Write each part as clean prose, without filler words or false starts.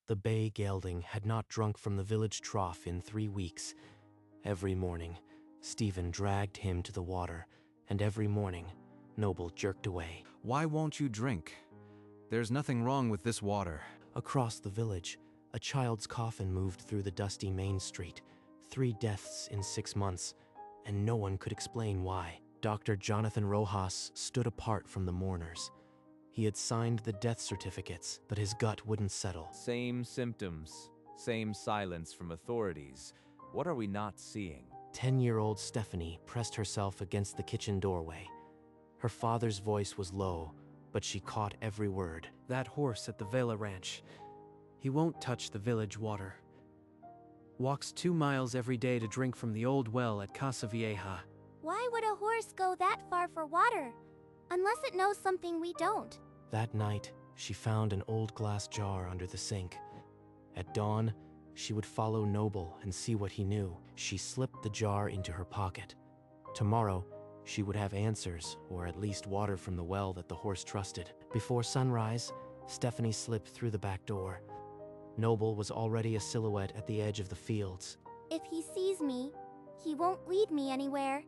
The bay gelding had not drunk from the village trough in 3 weeks. Every morning, Stephen dragged him to the water, and every morning, Noble jerked away. Why won't you drink? There's nothing wrong with this water. Across the village, a child's coffin moved through the dusty main street. 3 deaths in 6 months, and no one could explain why. Dr. Jonathan Rojas stood apart from the mourners. He had signed the death certificates, but his gut wouldn't settle. Same symptoms, same silence from authorities. What are we not seeing? 10-year-old Stephanie pressed herself against the kitchen doorway. Her father's voice was low, but she caught every word. That horse at the Vela Ranch. He won't touch the village water. Walks 2 miles every day to drink from the old well at Casa Vieja. Why would a horse go that far for water? Unless it knows something we don't. That night, she found an old glass jar under the sink. At dawn, she would follow Noble and see what he knew. She slipped the jar into her pocket. Tomorrow, she would have answers, or at least water from the well that the horse trusted. Before sunrise, Stephanie slipped through the back door. Noble was already a silhouette at the edge of the fields. If he sees me, he won't lead me anywhere.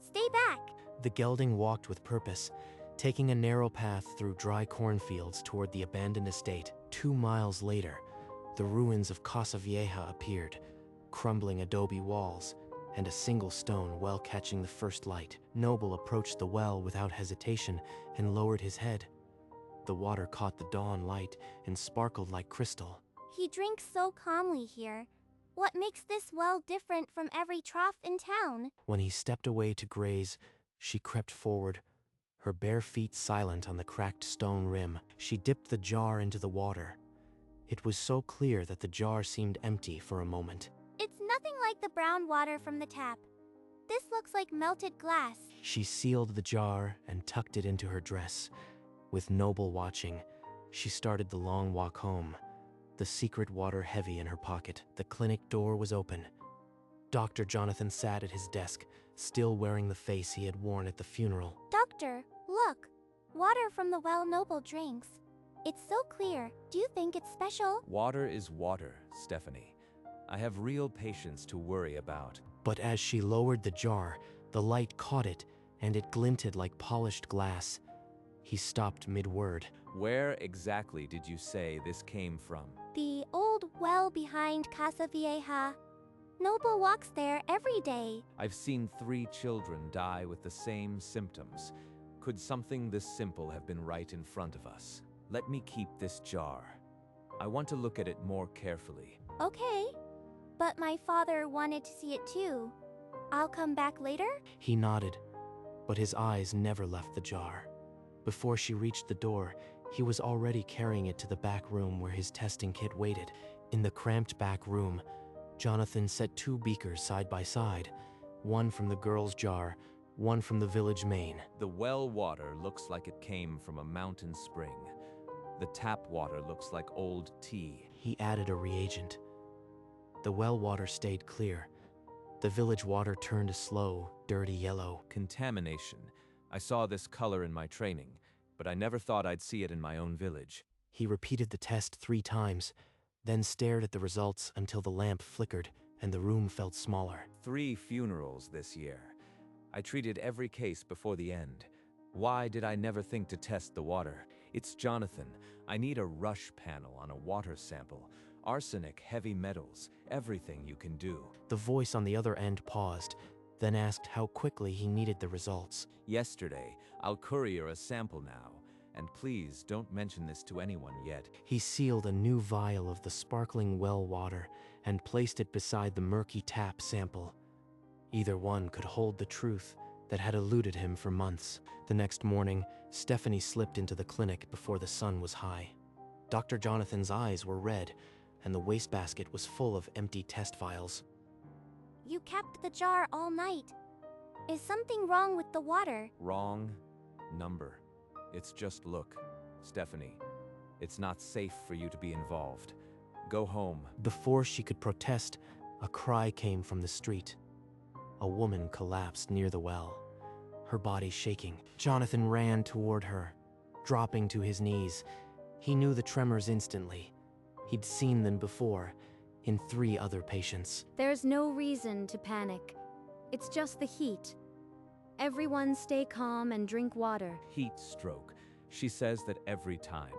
Stay back. The gelding walked with purpose, taking a narrow path through dry cornfields toward the abandoned estate. 2 miles later, the ruins of Casa Vieja appeared, crumbling adobe walls, and a single stone well catching the first light. Noble approached the well without hesitation and lowered his head. The water caught the dawn light and sparkled like crystal. He drinks so calmly here. What makes this well different from every trough in town? When he stepped away to graze, she crept forward, her bare feet silent on the cracked stone rim. She dipped the jar into the water. It was so clear that the jar seemed empty for a moment. It's nothing like the brown water from the tap. This looks like melted glass. She sealed the jar and tucked it into her dress. With Noble watching, she started the long walk home, the secret water heavy in her pocket. The clinic door was open. Dr. Jonathan sat at his desk, still wearing the face he had worn at the funeral. Doctor, look. Water from the well Noble drinks. It's so clear. Do you think it's special? Water is water, Stephanie. I have real patients to worry about. But as she lowered the jar, the light caught it, and it glinted like polished glass. He stopped mid-word. Where exactly did you say this came from? The old well behind Casa Vieja. Noble walks there every day. I've seen 3 children die with the same symptoms. Could something this simple have been right in front of us? Let me keep this jar. I want to look at it more carefully. Okay, but my father wanted to see it too. I'll come back later? He nodded, but his eyes never left the jar. Before she reached the door, he was already carrying it to the back room where his testing kit waited. In the cramped back room, Jonathan set 2 beakers side by side, one from the girl's jar, one from the village main. The well water looks like it came from a mountain spring. The tap water looks like old tea. He added a reagent. The well water stayed clear. The village water turned a slow, dirty yellow. Contamination. I saw this color in my training, but I never thought I'd see it in my own village. He repeated the test 3 times, then stared at the results until the lamp flickered and the room felt smaller. 3 funerals this year. I treated every case before the end. Why did I never think to test the water? It's Jonathan. I need a rush panel on a water sample. Arsenic, heavy metals, everything you can do. The voice on the other end paused, then asked how quickly he needed the results. Yesterday. I'll courier a sample now. And please don't mention this to anyone yet. He sealed a new vial of the sparkling well water and placed it beside the murky tap sample. Either one could hold the truth that had eluded him for months. The next morning, Stephanie slipped into the clinic before the sun was high. Dr. Jonathan's eyes were red, and the wastebasket was full of empty test vials. You kept the jar all night. Is something wrong with the water? Wrong number. It's just look, Stephanie. It's not safe for you to be involved. Go home. Before she could protest, a cry came from the street. A woman collapsed near the well, her body shaking. Jonathan ran toward her, dropping to his knees. He knew the tremors instantly. He'd seen them before, in 3 other patients. There's no reason to panic. It's just the heat. Everyone stay calm and drink water. Heat stroke. She says that every time,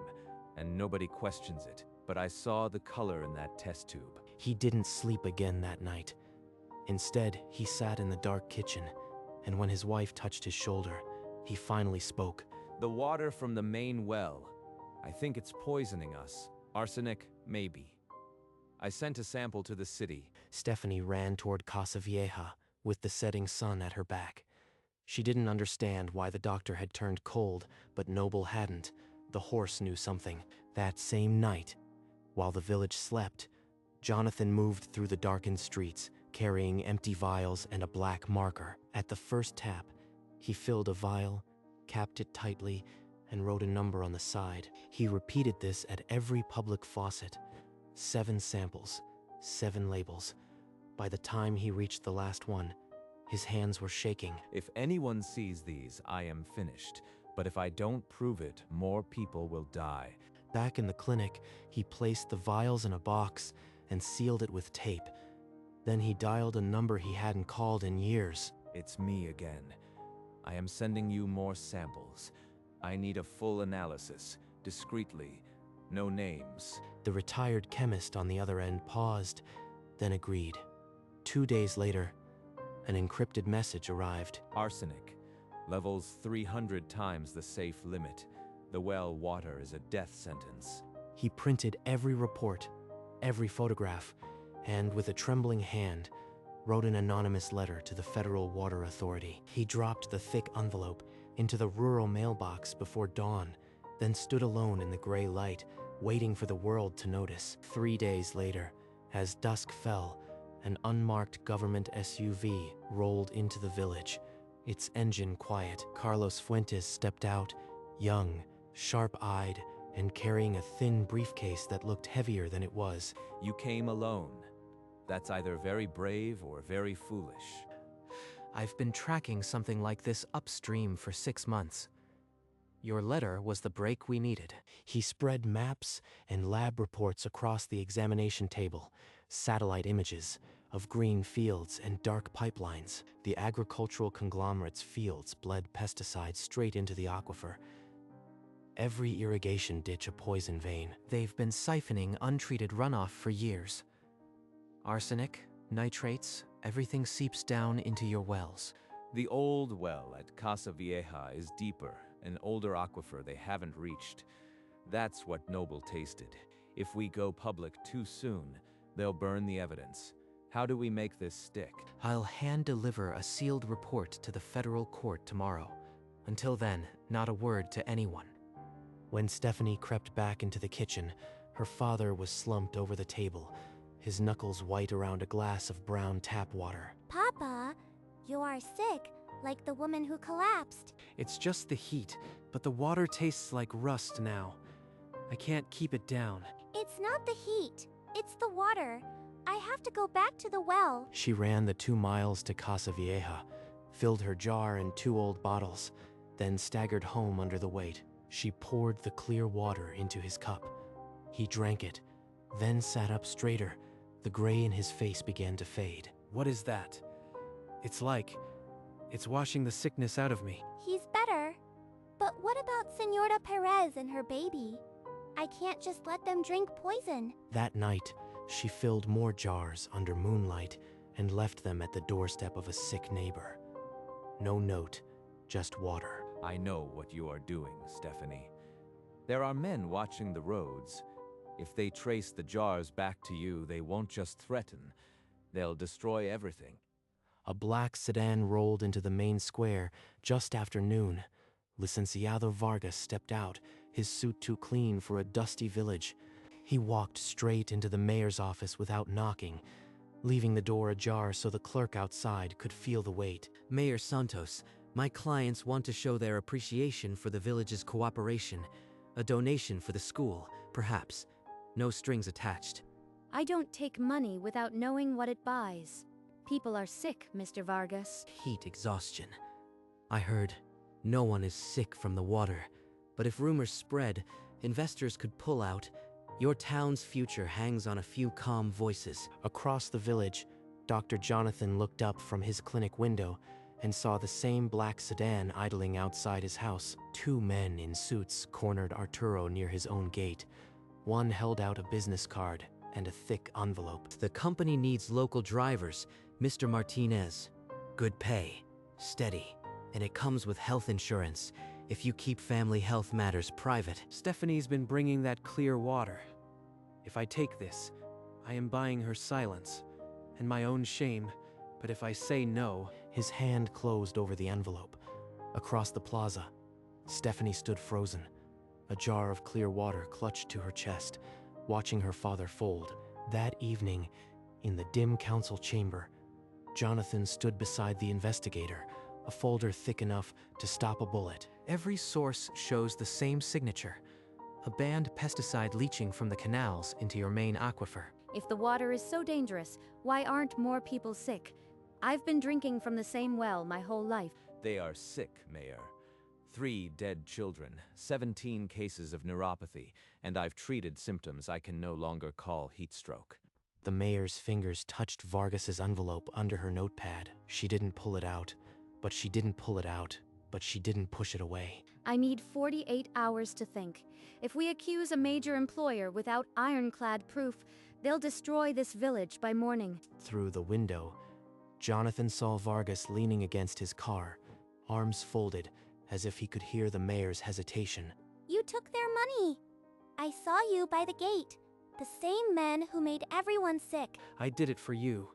and nobody questions it. But I saw the color in that test tube. He didn't sleep again that night. Instead, he sat in the dark kitchen, and when his wife touched his shoulder, he finally spoke. The water from the main well. I think it's poisoning us. Arsenic, maybe. I sent a sample to the city. Stephanie ran toward Casa Vieja with the setting sun at her back. She didn't understand why the doctor had turned cold, but Noble hadn't. The horse knew something. That same night, while the village slept, Jonathan moved through the darkened streets, carrying empty vials and a black marker. At the first tap, he filled a vial, capped it tightly, and wrote a number on the side. He repeated this at every public faucet. 7 samples, 7 labels. By the time he reached the last one, his hands were shaking. If anyone sees these, I am finished. But if I don't prove it, more people will die. Back in the clinic, he placed the vials in a box and sealed it with tape. Then he dialed a number he hadn't called in years. It's me again. I am sending you more samples. I need a full analysis, discreetly, no names. The retired chemist on the other end paused, then agreed. 2 days later, an encrypted message arrived. Arsenic. Levels 300 times the safe limit. The well water is a death sentence. He printed every report, every photograph, and with a trembling hand, wrote an anonymous letter to the Federal Water Authority. He dropped the thick envelope into the rural mailbox before dawn, then stood alone in the gray light, waiting for the world to notice. 3 days later, as dusk fell, an unmarked government SUV rolled into the village, its engine quiet. Carlos Fuentes stepped out, young, sharp-eyed, and carrying a thin briefcase that looked heavier than it was. You came alone. That's either very brave or very foolish. I've been tracking something like this upstream for 6 months. Your letter was the break we needed. He spread maps and lab reports across the examination table, satellite images of green fields and dark pipelines. The agricultural conglomerate's fields bled pesticides straight into the aquifer. Every irrigation ditch a poison vein. They've been siphoning untreated runoff for years. Arsenic, nitrates, everything seeps down into your wells. The old well at Casa Vieja is deeper, an older aquifer they haven't reached. That's what Noble tasted. If we go public too soon, they'll burn the evidence. How do we make this stick? I'll hand-deliver a sealed report to the federal court tomorrow. Until then, not a word to anyone. When Stephanie crept back into the kitchen, her father was slumped over the table, his knuckles white around a glass of brown tap water. Papa, you are sick, like the woman who collapsed. It's just the heat, but the water tastes like rust now. I can't keep it down. It's not the heat, it's the water. I have to go back to the well. She ran the 2 miles to Casa Vieja, filled her jar and 2 old bottles, then staggered home under the weight. She poured the clear water into his cup. He drank it, then sat up straighter. The gray in his face began to fade. What is that? It's washing the sickness out of me. He's better. But what about Senora Perez and her baby? I can't just let them drink poison. That night, she filled more jars under moonlight and left them at the doorstep of a sick neighbor. No note, just water. I know what you are doing, Stephanie. There are men watching the roads. If they trace the jars back to you, they won't just threaten. They'll destroy everything. A black sedan rolled into the main square just after noon. Licenciado Vargas stepped out, his suit too clean for a dusty village. He walked straight into the mayor's office without knocking, leaving the door ajar so the clerk outside could feel the weight. Mayor Santos, my clients want to show their appreciation for the village's cooperation. A donation for the school, perhaps. No strings attached. I don't take money without knowing what it buys. People are sick, Mr. Vargas. Heat exhaustion. I heard no one is sick from the water, but if rumors spread, investors could pull out, Your town's future hangs on a few calm voices. Across the village, Dr. Jonathan looked up from his clinic window and saw the same black sedan idling outside his house. Two men in suits cornered Arturo near his own gate. One held out a business card and a thick envelope. The company needs local drivers, Mr. Martinez. Good pay, steady, and it comes with health insurance if you keep family health matters private. Stephanie's been bringing that clear water. If I take this, I am buying her silence and my own shame, but if I say no... His hand closed over the envelope. Across the plaza, Stephanie stood frozen, a jar of clear water clutched to her chest, watching her father fold. That evening, in the dim council chamber, Jonathan stood beside the investigator, a folder thick enough to stop a bullet. Every source shows the same signature. A banned pesticide leaching from the canals into your main aquifer. If the water is so dangerous, why aren't more people sick? I've been drinking from the same well my whole life. They are sick, Mayor. 3 dead children, 17 cases of neuropathy, and I've treated symptoms I can no longer call heat stroke. The mayor's fingers touched Vargas's envelope under her notepad. She didn't pull it out, but she didn't pull it out, but she didn't push it away. I need 48 hours to think. If we accuse a major employer without ironclad proof, they'll destroy this village by morning. Through the window, Jonathan saw Vargas leaning against his car, arms folded, as if he could hear the mayor's hesitation. You took their money. I saw you by the gate. The same men who made everyone sick. I did it for you.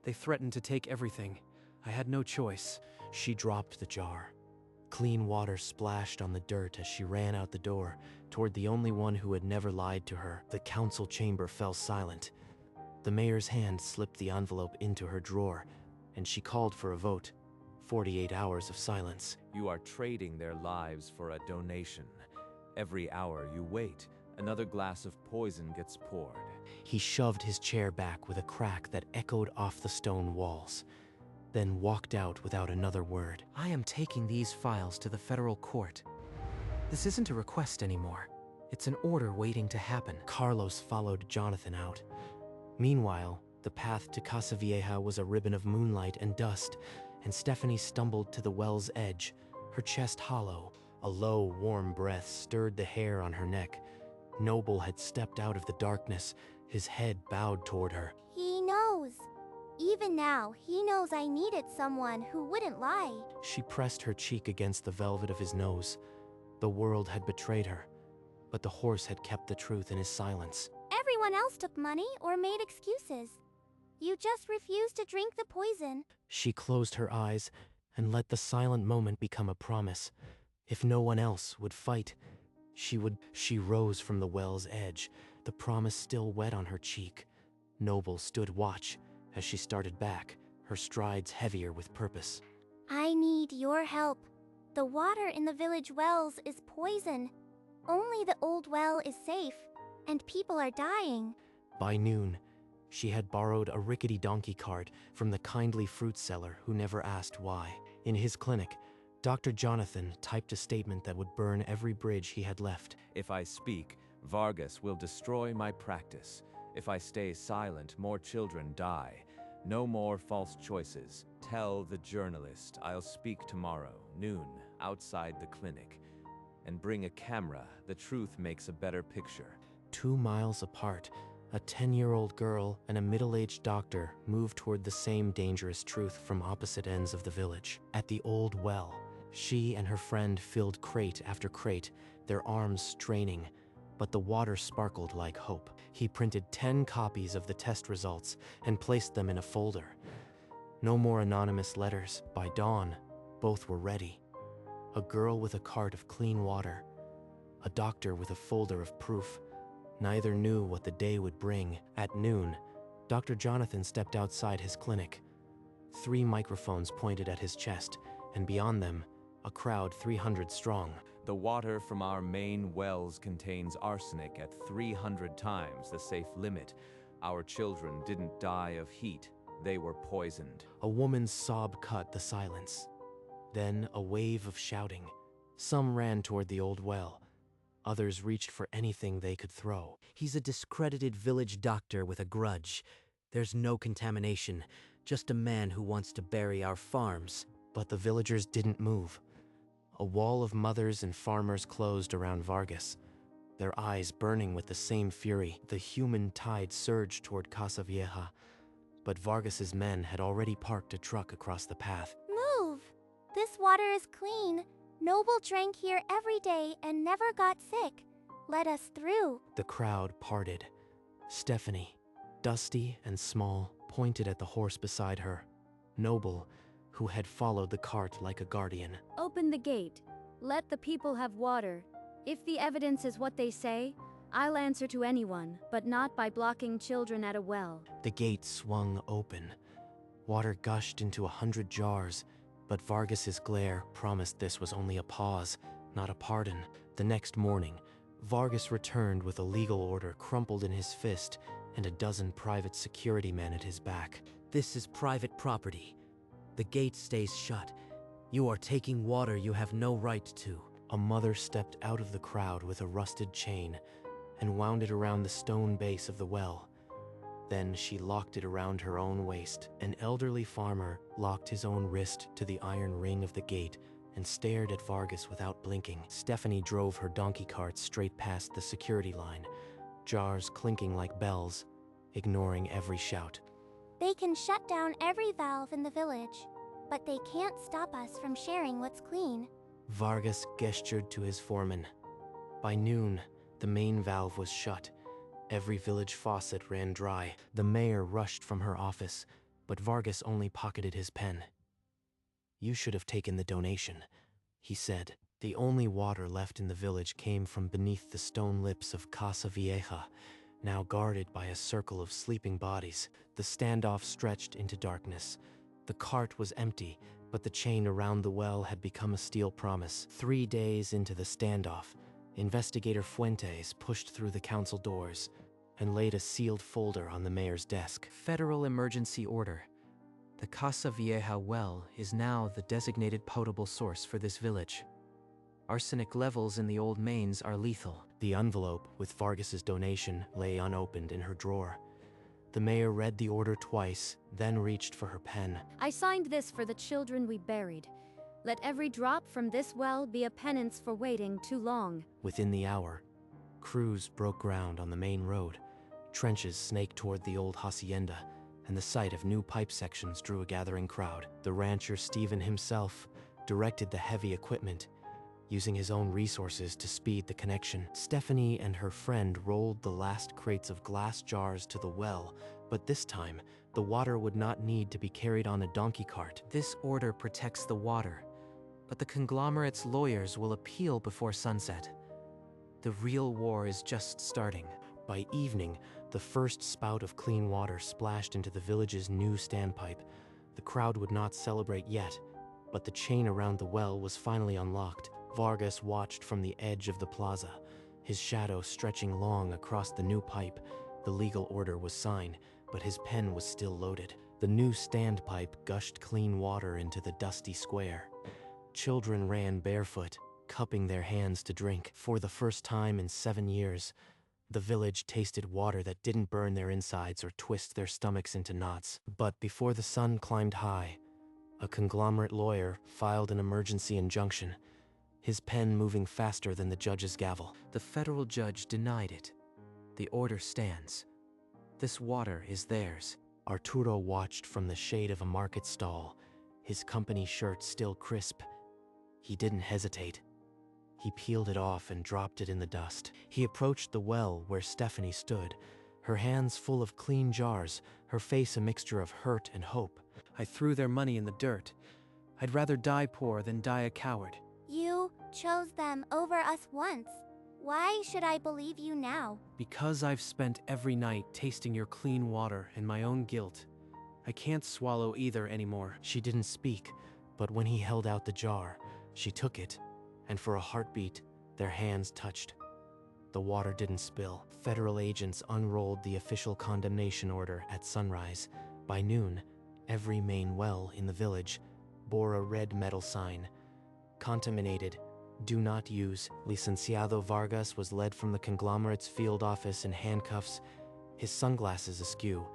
They threatened to take everything. I had no choice. She dropped the jar. Clean water splashed on the dirt as she ran out the door, toward the only one who had never lied to her. The council chamber fell silent. The mayor's hand slipped the envelope into her drawer, and she called for a vote. 48 hours of silence. You are trading their lives for a donation. Every hour you wait, another glass of poison gets poured. He shoved his chair back with a crack that echoed off the stone walls, then walked out without another word. I am taking these files to the federal court. This isn't a request anymore. It's an order waiting to happen. Carlos followed Jonathan out. Meanwhile, the path to Casa Vieja was a ribbon of moonlight and dust, and Stephanie stumbled to the well's edge, her chest hollow. A low, warm breath stirred the hair on her neck. Noble had stepped out of the darkness, his head bowed toward her. He knows. Even now, he knows I needed someone who wouldn't lie. She pressed her cheek against the velvet of his nose. The world had betrayed her, but the horse had kept the truth in his silence. Everyone else took money or made excuses. You just refused to drink the poison. She closed her eyes and let the silent moment become a promise. If no one else would fight, she would. She rose from the well's edge, the promise still wet on her cheek. Noble stood watch as she started back, her strides heavier with purpose. I need your help. The water in the village wells is poison. Only the old well is safe, and people are dying. By noon, she had borrowed a rickety donkey cart from the kindly fruit seller who never asked why. In his clinic, Dr. Jonathan typed a statement that would burn every bridge he had left. If I speak, Vargas will destroy my practice. If I stay silent, more children die. No more false choices. Tell the journalist I'll speak tomorrow, noon, outside the clinic. And bring a camera. The truth makes a better picture. 2 miles apart, a 10-year-old girl and a middle-aged doctor moved toward the same dangerous truth from opposite ends of the village. At the old well, she and her friend filled crate after crate, their arms straining, but the water sparkled like hope. He printed 10 copies of the test results and placed them in a folder. No more anonymous letters. By dawn, both were ready. A girl with a cart of clean water, a doctor with a folder of proof. Neither knew what the day would bring. At noon, Dr. Jonathan stepped outside his clinic. 3 microphones pointed at his chest, and beyond them, a crowd 300 strong. The water from our main wells contains arsenic at 300 times the safe limit. Our children didn't die of heat. They were poisoned. A woman's sob cut the silence. Then a wave of shouting. Some ran toward the old well. Others reached for anything they could throw. He's a discredited village doctor with a grudge. There's no contamination, just a man who wants to bury our farms. But the villagers didn't move. A wall of mothers and farmers closed around Vargas, their eyes burning with the same fury. The human tide surged toward Casa Vieja, but Vargas's men had already parked a truck across the path. Move! This water is clean. Noble drank here every day and never got sick. Let us through. The crowd parted. Stephanie, dusty and small, pointed at the horse beside her. Noble, who had followed the cart like a guardian. Open the gate. Let the people have water. If the evidence is what they say, I'll answer to anyone, but not by blocking children at a well. The gate swung open. Water gushed into 100 jars, but Vargas's glare promised this was only a pause, not a pardon. The next morning, Vargas returned with a legal order crumpled in his fist and a dozen private security men at his back. This is private property. The gate stays shut. You are taking water you have no right to. A mother stepped out of the crowd with a rusted chain and wound it around the stone base of the well. Then she locked it around her own waist. An elderly farmer locked his own wrist to the iron ring of the gate and stared at Vargas without blinking. Stephanie drove her donkey cart straight past the security line, jars clinking like bells, ignoring every shout. They can shut down every valve in the village, but they can't stop us from sharing what's clean. Vargas gestured to his foreman. By noon, the main valve was shut. Every village faucet ran dry. The mayor rushed from her office, but Vargas only pocketed his pen. "You should have taken the donation," he said. The only water left in the village came from beneath the stone lips of Casa Vieja, now guarded by a circle of sleeping bodies. The standoff stretched into darkness. The cart was empty, but the chain around the well had become a steel promise. 3 days into the standoff, Investigator Fuentes pushed through the council doors and laid a sealed folder on the mayor's desk. Federal emergency order. The Casa Vieja well is now the designated potable source for this village. Arsenic levels in the old mains are lethal. The envelope with Vargas's donation lay unopened in her drawer. The mayor read the order twice, then reached for her pen. I signed this for the children we buried. Let every drop from this well be a penance for waiting too long. Within the hour, crews broke ground on the main road. Trenches snaked toward the old hacienda, and the sight of new pipe sections drew a gathering crowd. The rancher Stephen himself directed the heavy equipment, using his own resources to speed the connection. Stephanie and her friend rolled the last crates of glass jars to the well, but this time, the water would not need to be carried on a donkey cart. This order protects the water, but the conglomerate's lawyers will appeal before sunset. The real war is just starting. By evening, the first spout of clean water splashed into the village's new standpipe. The crowd would not celebrate yet, but the chain around the well was finally unlocked. Vargas watched from the edge of the plaza, his shadow stretching long across the new pipe. The legal order was signed, but his pen was still loaded. The new standpipe gushed clean water into the dusty square. Children ran barefoot, cupping their hands to drink. For the first time in 7 years, the village tasted water that didn't burn their insides or twist their stomachs into knots. But before the sun climbed high, a conglomerate lawyer filed an emergency injunction, his pen moving faster than the judge's gavel. The federal judge denied it. The order stands. This water is theirs. Arturo watched from the shade of a market stall, his company shirt still crisp. He didn't hesitate. He peeled it off and dropped it in the dust. He approached the well where Stephanie stood, her hands full of clean jars, her face a mixture of hurt and hope. I threw their money in the dirt. I'd rather die poor than die a coward. You chose them over us once. Why should I believe you now? Because I've spent every night tasting your clean water and my own guilt. I can't swallow either anymore. She didn't speak, but when he held out the jar, she took it, and for a heartbeat, their hands touched. The water didn't spill. Federal agents unrolled the official condemnation order at sunrise. By noon, every main well in the village bore a red metal sign. Contaminated, "Do not use." Licenciado Vargas was led from the conglomerate's field office in handcuffs, his sunglasses askew,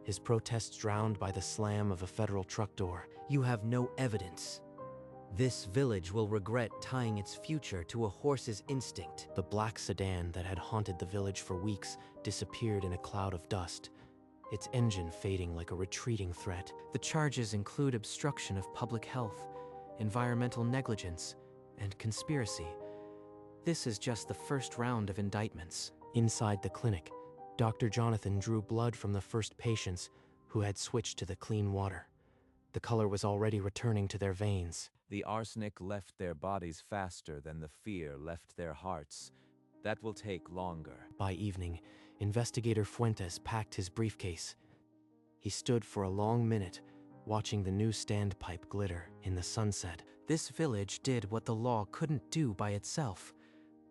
his protests drowned by the slam of a federal truck door. You have no evidence. This village will regret tying its future to a horse's instinct. The black sedan that had haunted the village for weeks disappeared in a cloud of dust, its engine fading like a retreating threat. The charges include obstruction of public health, environmental negligence, and conspiracy. This is just the first round of indictments. Inside the clinic, Dr. Jonathan drew blood from the first patients who had switched to the clean water. The color was already returning to their veins. The arsenic left their bodies faster than the fear left their hearts. That will take longer. By evening, Investigator Fuentes packed his briefcase. He stood for a long minute, watching the new standpipe glitter in the sunset. This village did what the law couldn't do by itself.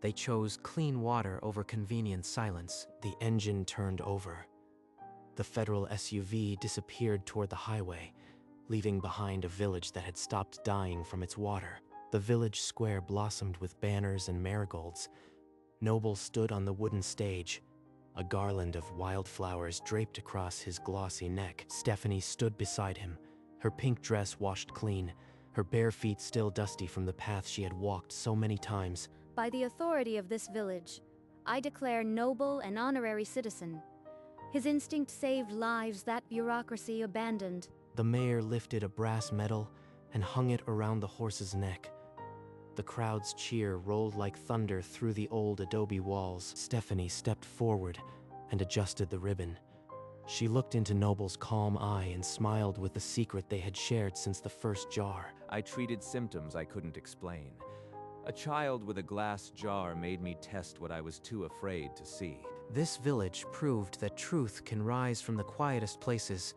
They chose clean water over convenient silence. The engine turned over. The federal SUV disappeared toward the highway, leaving behind a village that had stopped dying from its water. The village square blossomed with banners and marigolds. Noble stood on the wooden stage, a garland of wildflowers draped across his glossy neck. Stephanie stood beside him, her pink dress washed clean, her bare feet still dusty from the path she had walked so many times. By the authority of this village, I declare Noble an honorary citizen. His instinct saved lives that bureaucracy abandoned. The mayor lifted a brass medal and hung it around the horse's neck. The crowd's cheer rolled like thunder through the old adobe walls. Stephanie stepped forward and adjusted the ribbon. She looked into Noble's calm eye and smiled with the secret they had shared since the first jar. I treated symptoms I couldn't explain. A child with a glass jar made me test what I was too afraid to see. This village proved that truth can rise from the quietest places,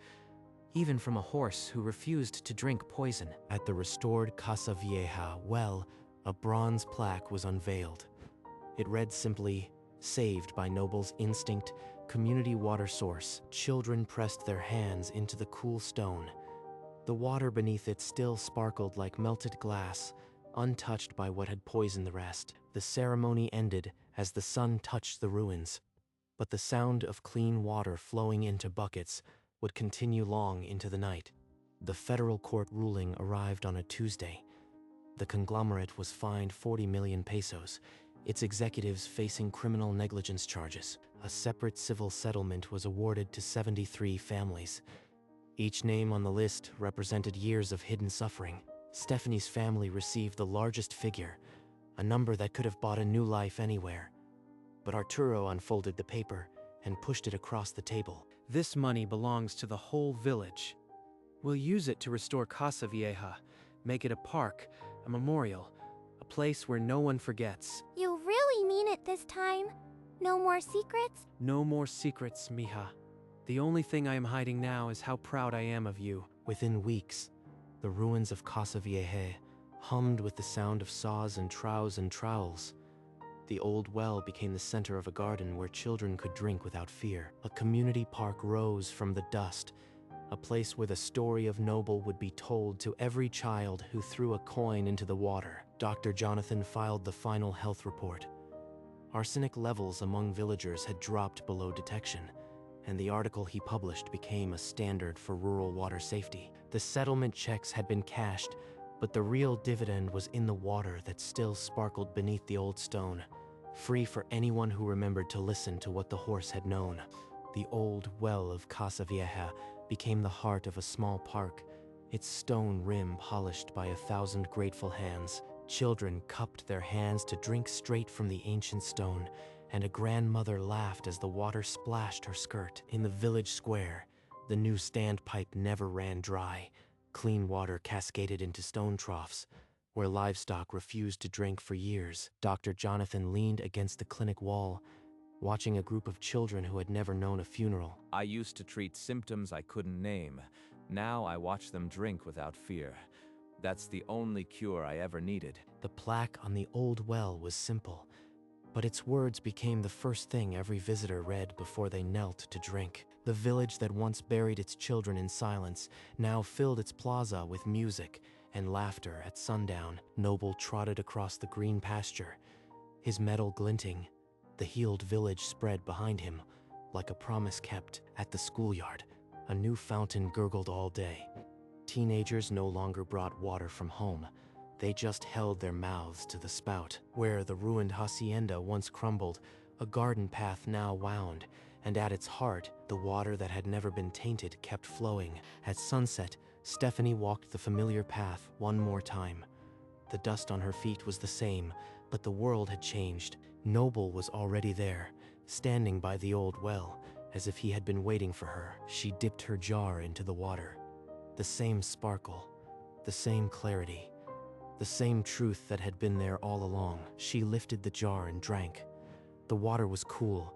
even from a horse who refused to drink poison. At the restored Casa Vieja well, a bronze plaque was unveiled. It read simply, "Saved by Noble's instinct, community water source." Children pressed their hands into the cool stone. The water beneath it still sparkled like melted glass, untouched by what had poisoned the rest. The ceremony ended as the sun touched the ruins, but the sound of clean water flowing into buckets would continue long into the night. The federal court ruling arrived on a Tuesday. The conglomerate was fined 40 million pesos, its executives facing criminal negligence charges. A separate civil settlement was awarded to 73 families. Each name on the list represented years of hidden suffering. Stephanie's family received the largest figure, a number that could have bought a new life anywhere. But Arturo unfolded the paper and pushed it across the table. This money belongs to the whole village. We'll use it to restore Casa Vieja, make it a park, a memorial, a place where no one forgets. You really mean it this time? No more secrets? No more secrets, mija. The only thing I am hiding now is how proud I am of you. Within weeks, the ruins of Casa Vieja hummed with the sound of saws and trowels. The old well became the center of a garden where children could drink without fear. A community park rose from the dust, a place where the story of Noble would be told to every child who threw a coin into the water. Dr. Jonathan filed the final health report. Arsenic levels among villagers had dropped below detection, and the article he published became a standard for rural water safety. The settlement checks had been cashed, but the real dividend was in the water that still sparkled beneath the old stone, free for anyone who remembered to listen to what the horse had known. The old well of Casa Vieja became the heart of a small park, its stone rim polished by 1,000 grateful hands. Children cupped their hands to drink straight from the ancient stone, and a grandmother laughed as the water splashed her skirt. In the village square, the new standpipe never ran dry. Clean water cascaded into stone troughs, where livestock refused to drink for years. Dr. Jonathan leaned against the clinic wall, watching a group of children who had never known a funeral. I used to treat symptoms I couldn't name. Now I watch them drink without fear. That's the only cure I ever needed. The plaque on the old well was simple, but its words became the first thing every visitor read before they knelt to drink. The village that once buried its children in silence now filled its plaza with music, and laughter at sundown. Noble trotted across the green pasture, his metal glinting. The healed village spread behind him, like a promise kept. At the schoolyard, a new fountain gurgled all day. Teenagers no longer brought water from home. They just held their mouths to the spout. Where the ruined hacienda once crumbled, a garden path now wound, and at its heart, the water that had never been tainted kept flowing. At sunset, Stephanie walked the familiar path one more time. The dust on her feet was the same, but the world had changed. Noble was already there, standing by the old well, as if he had been waiting for her. She dipped her jar into the water. The same sparkle, the same clarity, the same truth that had been there all along. She lifted the jar and drank. The water was cool,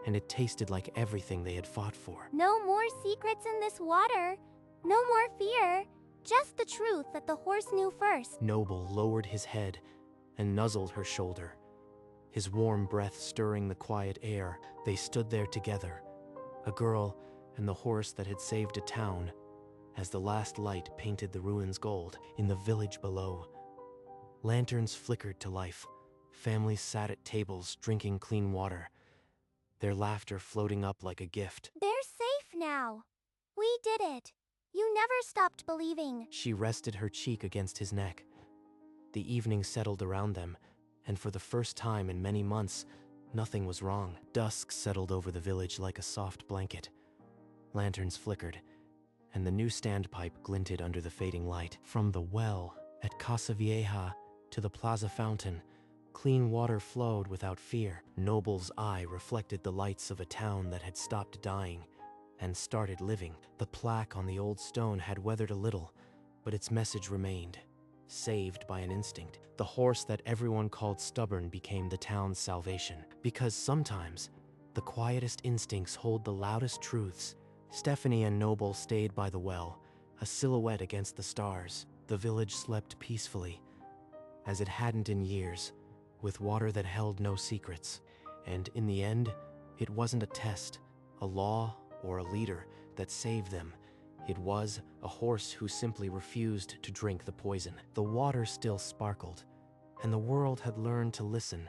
and it tasted like everything they had fought for. No more secrets in this water. No more fear. Just the truth that the horse knew first. Noble lowered his head and nuzzled her shoulder. His warm breath stirring the quiet air. They stood there together, a girl and the horse that had saved a town, as the last light painted the ruins gold. In the village below, lanterns flickered to life. Families sat at tables drinking clean water, their laughter floating up like a gift. They're safe now. We did it. You never stopped believing. She rested her cheek against his neck. The evening settled around them, and for the first time in many months, nothing was wrong. Dusk settled over the village like a soft blanket. Lanterns flickered, and the new standpipe glinted under the fading light. From the well at Casa Vieja to the plaza fountain, clean water flowed without fear. Noble's eye reflected the lights of a town that had stopped dying and started living. The plaque on the old stone had weathered a little, but its message remained, saved by an instinct. The horse that everyone called stubborn became the town's salvation, because sometimes the quietest instincts hold the loudest truths. Stephanie and Noble stayed by the well, a silhouette against the stars. The village slept peacefully, as it hadn't in years, with water that held no secrets. And in the end, it wasn't a test, a law, or a leader that saved them. It was a horse who simply refused to drink the poison. The water still sparkled, and the world had learned to listen.